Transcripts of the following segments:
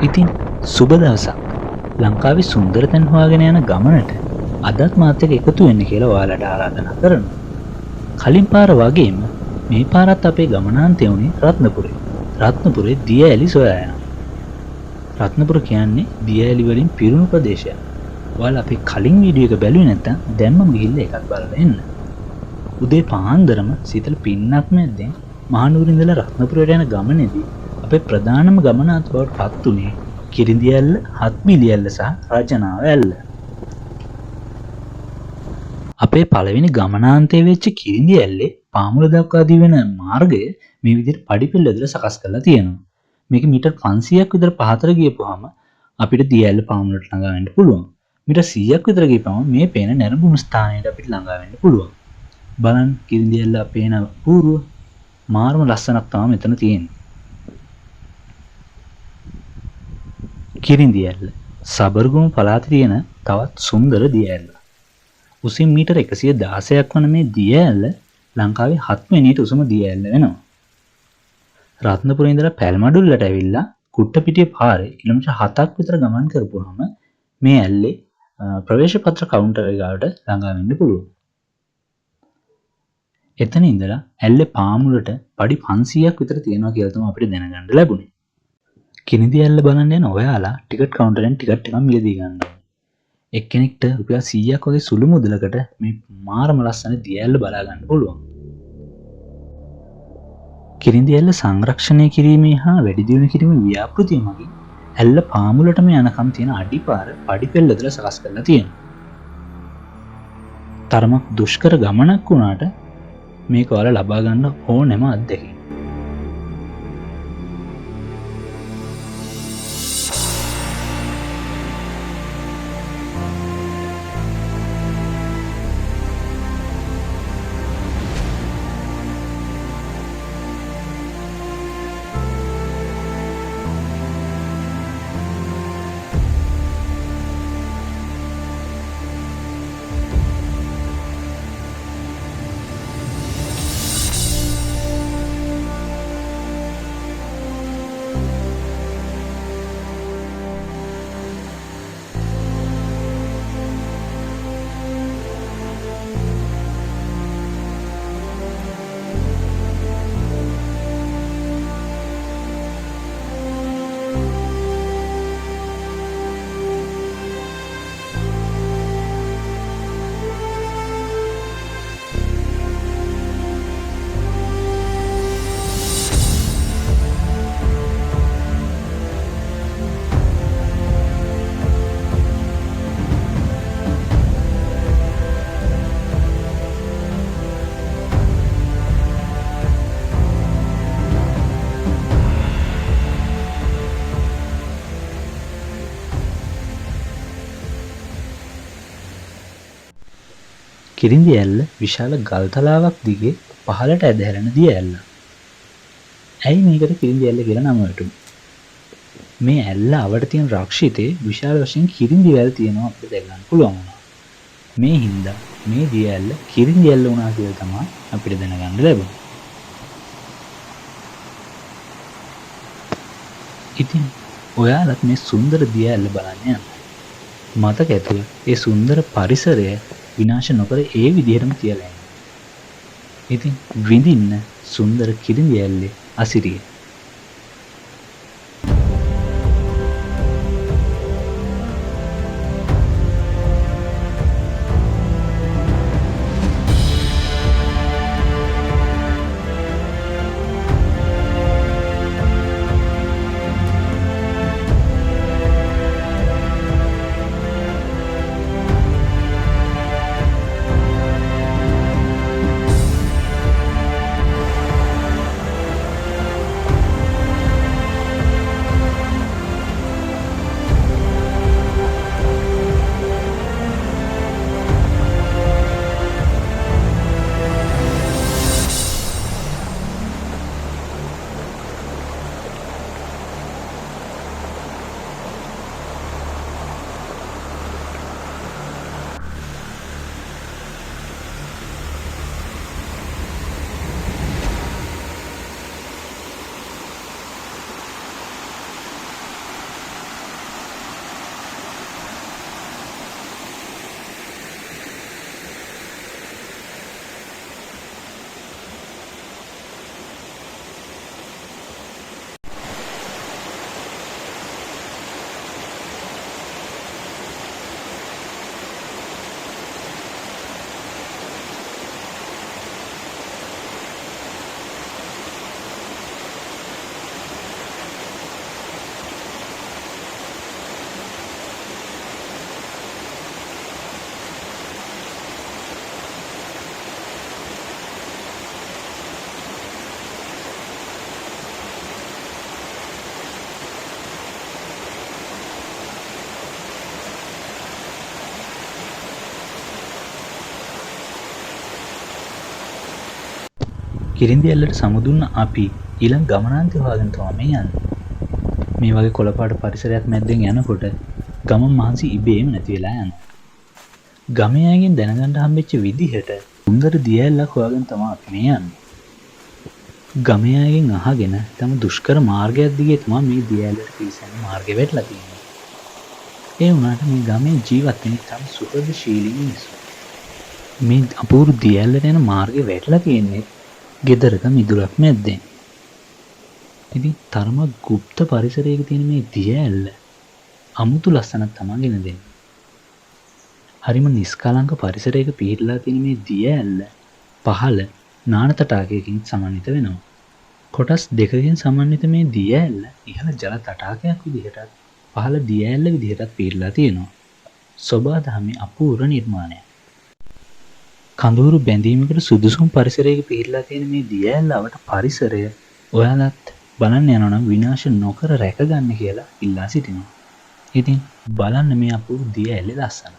ඉතින් සුබ දවසක්. ලංකාවේ සුන්දර තැන් හොයාගෙන යන ගමනට අදත් මාත් එක්ක එකතු වෙන්න කියලා ඔයාලට ආරාධනා කරනවා. කලින් පාර වගේම මේ පාරත් අපේ ගමනාන්තය වුණේ රත්නපුරේ. රත්නපුරේ දිය ඇලි සොයා යනවා. රත්නපුර කියන්නේ දිය ඇලි වලින් පිරුණු ප්‍රදේශයක්. ඔයාලා අපේ කලින් වීඩියෝ එක බැලුවේ නැත්නම් දැන්ම ගිහිල්ලා එකක් බලලා එන්න. උදේ පාන්දරම සීතල පින්නක් මැද්දෙන් මහනුවර ඉඳලා රත්නපුරයට යන ගමනේදී අපේ ප්‍රධානම ගමනාන්ත බවට පත් වුණේ කිරිඳි ඇල්ල, හත්මිලි ඇල්ල සහ රචනාව ඇල්ල. අපේ පළවෙනි ගමනාන්තයේ වෙච්ච කිරිඳි ඇල්ලේ පාමුල දක්වා දිවෙන මාර්ගය මේ විදිහට පඩිපෙළ ඇදලා සකස් කරලා තියෙනවා. මේක මීටර් 500ක් විතර පහතට ගියපුවාම අපිට දිය ඇල්ල පාමුලට ළඟා වෙන්න පුළුවන්. මීටර් 100ක් විතර ගියපුවාම මේ පේන නැරඹුණු ස්ථානයට අපිට ළඟා වෙන්න පුළුවන්. බලන්න කිරිඳි ඇල්ල පේන පූර්ව මාර්ම ලස්සනක් තමයි මෙතන තියෙන්නේ. කිරිඳි ඇල්ල සබරගමු පළාතේ තියෙන තවත් සුන්දර දිය ඇල්ල. උසින් මීටර 116ක් වන මේ දිය ඇල්ල ලංකාවේ 7 වෙනියට උසම දිය ඇල්ල වෙනවා. රත්නපුරේ ඉඳලා පැල්මඩුල්ලට ඇවිල්ලා කුට්ටපිටිය පාරේ කිලෝමීටර් 7ක් විතර ගමන් කරපුවාම මේ ඇල්ලේ ප්‍රවේශ පත්‍ර කවුන්ටර් එකට ළඟා වෙන්න පුළුවන්. එතන ඉඳලා ඇල්ලේ පාමුලට පඩි 500ක් විතර තියෙනවා කියලා තමයි අපිට දැනගන්න ලැබුණේ. කිරිඳි ඇල්ල බලන්න යන ඔයාලා ටිකට් කවුන්ටරෙන් ටිකට් එකක් මිලදී ගන්න ඕනේ. එක්කෙනෙක්ට රුපියල් 100ක් වගේ සුළු මුදලකට මේ මාරම ලස්සන දිය ඇල්ල බලා ගන්න පුළුවන්. කිරිඳි ඇල්ල සංරක්ෂණය කිරීමේ හා වැඩි දියුණු කිරීමේ ව්‍යාපෘතිය මගින් ඇල්ල පාමුලටම යනකම් තියෙන අඩිපාර පඩිපෙළ ඇදලා සකස් කරලා තියෙනවා. තරමක් දුෂ්කර ගමනක් වුණාට මේක ඔයාලා ලබා ගන්න ඕනෙම අත්දැකීම. කිරිඳි ඇල්ල විශාල ගල්තලාවක් දිගේ පහළට ඇදහැරෙන දිය ඇල්ල. ඇයි මේකට කිරිඳි ඇල්ල කියලා නම වැටුනේ? මේ ඇල්ල අවට තියෙන රක්ෂිතේ විශාල වශයෙන් කිරිඳි වැල් තියෙනවා අපිට දැක ගන්න පුළුවන් වුණා. මේ හින්දා මේ දිය ඇල්ල කිරිඳි ඇල්ල වුණා කියලා තමයි අපිට දැනගන්න ලැබුණේ. ඉතින් ඔයාලත් මේ සුන්දර දිය ඇල්ල බලන්න යන්න. මතක ඇතුව ඒ සුන්දර පරිසරය විනාශ නොකර ඒ විදිහටම තියලා යන්න. ඉතින් විඳින්න සුන්දර කිරිඳි ඇල්ලේ අසිරිය. කිරිඳි ඇල්ලට සමුදුන්න අපි ඊළඟ ගමනාන්තය හොයාගෙන තමයි යන්නේ. මේ වගේ කොළපාට පරිසරයක් මැද්දෙන් යනකොට ගමන් මහන්සි ඉබේම නැති වෙලා යනවා. ගමේ අයගෙන් දැනගන්න හම්බෙච්ච විදිහට සුන්දර දිය ඇල්ලක් හොයාගෙන තමයි අපි මේ යන්නේ. ගමේ අයගෙන් අහගෙන තම දුෂ්කර මාර්ගයක් දිගේ තමයි මේ දිය ඇල්ලට පිවිසෙන මාර්ගය වැටලා තියෙන්නේ. ඒ වුණාට මේ ගමේ ජීවත් වෙන තම සුහදශීලී මිනිස්සු. මේ අපූර්ව දිය ඇල්ලට යන මාර්ගය වැටලා තියෙන්නේ ගෙදරක මිදුලක් මැද්දෙන්. ඉතින් තරම ගුප්ත පරිසරයක තියෙන මේ දිය ඇල්ල අමුතු ලස්සනක් තමයි ගෙන දෙන්නේ. හරිම නිස්කලංක පරිසරයක පිහිටලා තියෙන මේ දිය ඇල්ල පහළ නාන තටාකයකින් සමන්විත වෙනවා. කොටස් දෙකකින් සමන්විත මේ දිය ඇල්ල ඉහළ ජල තටාකයක් විදිහටත් පහළ දිය ඇල්ල විදිහටත් පිහිටලා තියෙනවා. සෝබා දහමේ අපූර්ව නිර්මාණයක්. කඳවුරු බැඳීමකට සුදුසුම් පරිසරයක පිහිටලා තියෙන මේ දිය ඇල්ලවට පරිසරය ඔයාලත් බලන්න යනවා නම් විනාශ නොකර රැකගන්න කියලා ඉල්ලා සිටිනවා. ඉතින් බලන්න මේ අපූර්ව දිය ඇල්ලේ ලස්සන.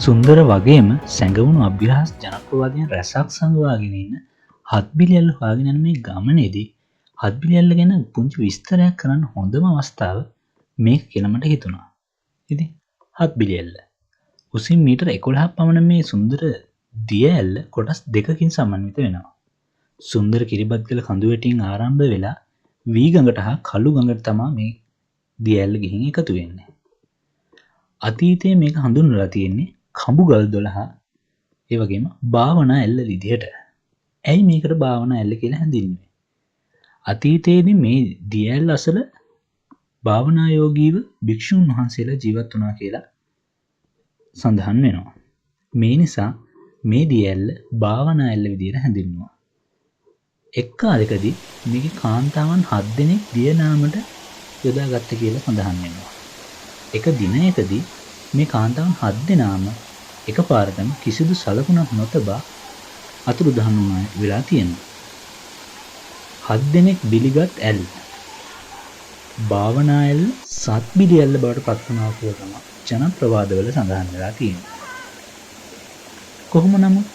සුන්දර වගේම සැඟවුණු අභ්‍යහස් ජනප්‍රවාදයන් රැසක් සඟවාගෙන ඉන්න හත්බිලි ඇල්ල හොයාගෙන යන මේ ගමනේදී හත්බිලි ඇල්ල ගැන පුංචි විස්තරයක් කරන්න හොඳම අවස්ථාව මේක කියලා මට හිතුණා. ඉතින් හත්බිලි ඇල්ල උසින් මීටර 11ක් පමණ මේ සුන්දර දිය ඇල්ල කොටස් දෙකකින් සමන්විත වෙනවා. සුන්දර කිරිබත්ගල කඳු වැටින් ආරම්භ වෙලා වී ගඟට හා කළු ගඟට තමයි මේ දිය ඇල්ල ගිහින් එකතු වෙන්නේ. අතීතයේ මේක හඳුන්වලා තියෙන්නේ කඹුගල් 12 ඒ වගේම භාවනා ඇල්ල විදිහට. ඇයි මේකට භාවනා ඇල්ල කියලා හැඳින්වුවේ? අතීතයේදී මේ දිය ඇල්ල අසල භාවනා යෝගීව භික්ෂුන් වහන්සේලා ජීවත් වුණා කියලා සඳහන් වෙනවා. මේ නිසා මේ දිය ඇල්ල භාවනා ඇල්ල විදිහට හැඳින්වුවා. එක් කාලෙකදී මේකේ කාන්තාවන් 7 දෙනෙක් දිය නාමයට යොදාගත්ත කියලා සඳහන් වෙනවා. එක දිනයකදී මේ කාන්තාවන් 7 දෙනාම එකපාරටම කිසිදු සලකුණක් නොතබා අතුරුදහන් වෙලා තියෙනවා. 7 දෙනෙක් බිලිගත් ඇල් භාවනා ඇල් සත් බිලි ඇල්ල බවට පත් වුණා කියලා තමයි ජනප්‍රවාදවල සඳහන් වෙලා තියෙන්නේ. කොහොම නමුත්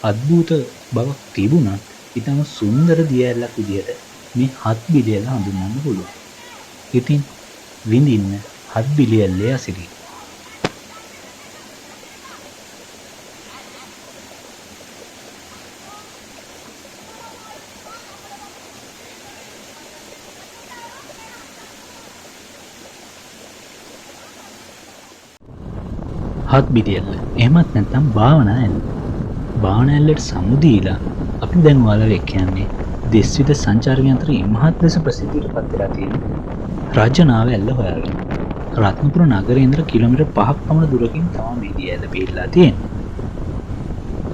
අద్భుත බවක් තිබුණත් ඊටම සුන්දර දිය ඇල්ලක් විදියට මේ 7 බිලි ඇල්ල හඳුන්වන්න පුළුවන්. ඉතින් විඳින්න 7 බිලි ඇල්ලේ අසිරිය. හත් බිඩියල්ල එහෙමත් නැත්නම් භාවනා ඇල්ල. භාවනා ඇල්ලට සමුදීලා අපි දැන් ඔයාලට කියන්නේ දෙස්විද සංචාරකයන් අතර ඉමහත් ලෙස ප්‍රසිද්ධියට පත් වෙලා තියෙන රජනාව ඇල්ල හොයාගෙන. රත්නපුර නගරේ ඉඳලා කිලෝමීටර් 5ක් පමණ දුරකින් තමයි මේ දිය ඇල්ල පිහිටලා තියෙන්නේ.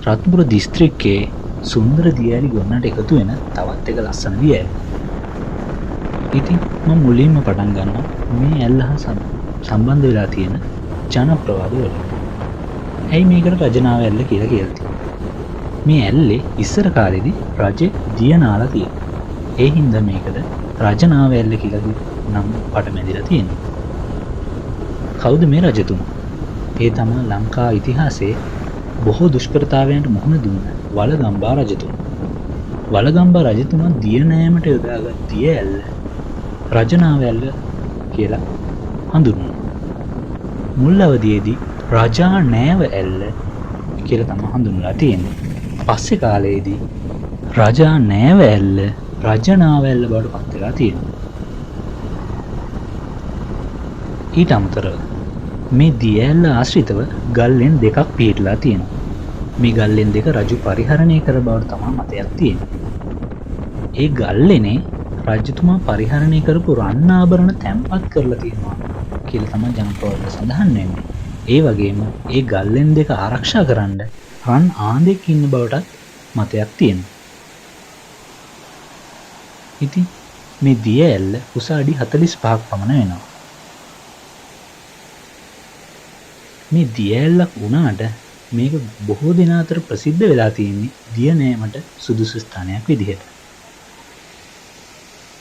රත්නපුර දිස්ත්‍රික්කයේ සුන්දර දිය ඇලි ගොන්නට එකතු වෙන තවත් එක ලස්සන දිය ඇලි. ඉතින් මම මුලින්ම පටන් ගන්නවා මේ ඇල්ල හා සම්බන්ධ වෙලා තියෙන ජනප්‍රවාද වලින්. ඇයි මේකට රජනාව ඇල්ල කියලා තියෙන්නේ? මේ ඇල්ලේ ඉස්සර කාලෙදී රජෙ දිය නාලා තියෙනවා. ඒ හින්දා මේකට රජනාව ඇල්ල කියලා නම් පටමැදිලා තියෙනවා. කවුද මේ රජතුමා? ඒ තමයි ලංකා ඉතිහාසයේ බොහෝ දුෂ්කරතාවයන්ට මුහුණ දුන්න වළගම්බා රජතුමා. වළගම්බා රජතුමා දිය නෑමට යොදාගත් දිය ඇල්ල රජනාව ඇල්ල කියලා හඳුන්වනවා. මුල් අවදියේදී රජා නෑව ඇල්ල කියලා තමයි හඳුන්වලා තියෙන්නේ. පස්සේ කාලයේදී රජා නෑව ඇල්ල රජනාව ඇල්ල බවට පත් වෙලා තියෙනවා. ඊට අමතරව මේ දිය ඇල්ල ආශ්‍රිතව ගල්ලෙන් දෙකක් පිහිටලා තියෙනවා. මේ ගල්ලෙන් දෙක රජු පරිහරණය කර බවට තමයි මතයක් තියෙන්නේ. ඒ ගල්ලෙනේ රජතුමා පරිහරණය කරපු රන් ආභරණ තැන්පත් කරලා තියෙනවා කියලා තමයි ජනප්‍රවාදවල සඳහන් වෙන්නේ. ඒ වගේම ඒ ගල්ලෙන් දෙක ආරක්ෂා කරන්න රන් ආන්දෙක් ඉන්න බවටත් මතයක් තියෙනවා. ඉතින් මේ දිය ඇල්ල උස අඩි 45ක් පමණ වෙනවා. මේ දිය ඇල්ලක් වුණාට මේක බොහෝ දෙනා අතර ප්‍රසිද්ධ වෙලා තියෙන්නේ දිය නෑමට සුදුසු ස්ථානයක් විදිහට.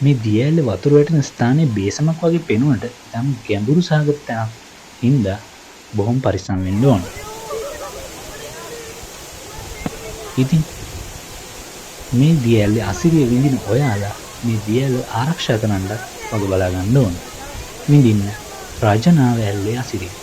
මේ දිය ඇල්ල වතුර වැටෙන ස්ථානයේ බේසමක් වගේ පෙනුනට යම් ගැඹුරු සහගත තැනක් හින්දා බොහොම පරිස්සම් වෙන්න ඕන. ඉතින් මේ දිය ඇල්ලේ අසිරිය විඳින ඔයාලා මේ දිය ඇල්ල ආරක්ෂා කරන්නත් වග බලා ගන්න ඕන. විඳින්න රජනාව ඇල්ලේ අසිරිය.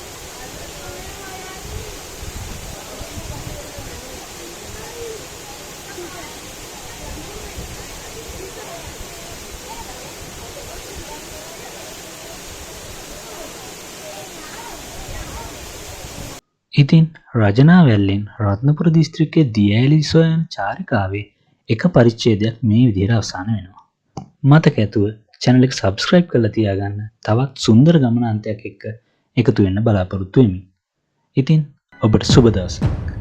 ඉතින් රජනාව ඇල්ලෙන් රත්නපුර දිස්ත්‍රික්කයේ දිය ඇලි සොයන චාරිකාවේ එක පරිච්ඡේදයක් මේ විදිහට අවසන් වෙනවා. මතක ඇතුව channel එක subscribe කරලා තියාගන්න. තවත් සුන්දර ගමනාන්තයක් එක්ක එකතු වෙන්න බලාපොරොත්තු වෙමි. ඉතින් ඔබට සුබ දවසක්.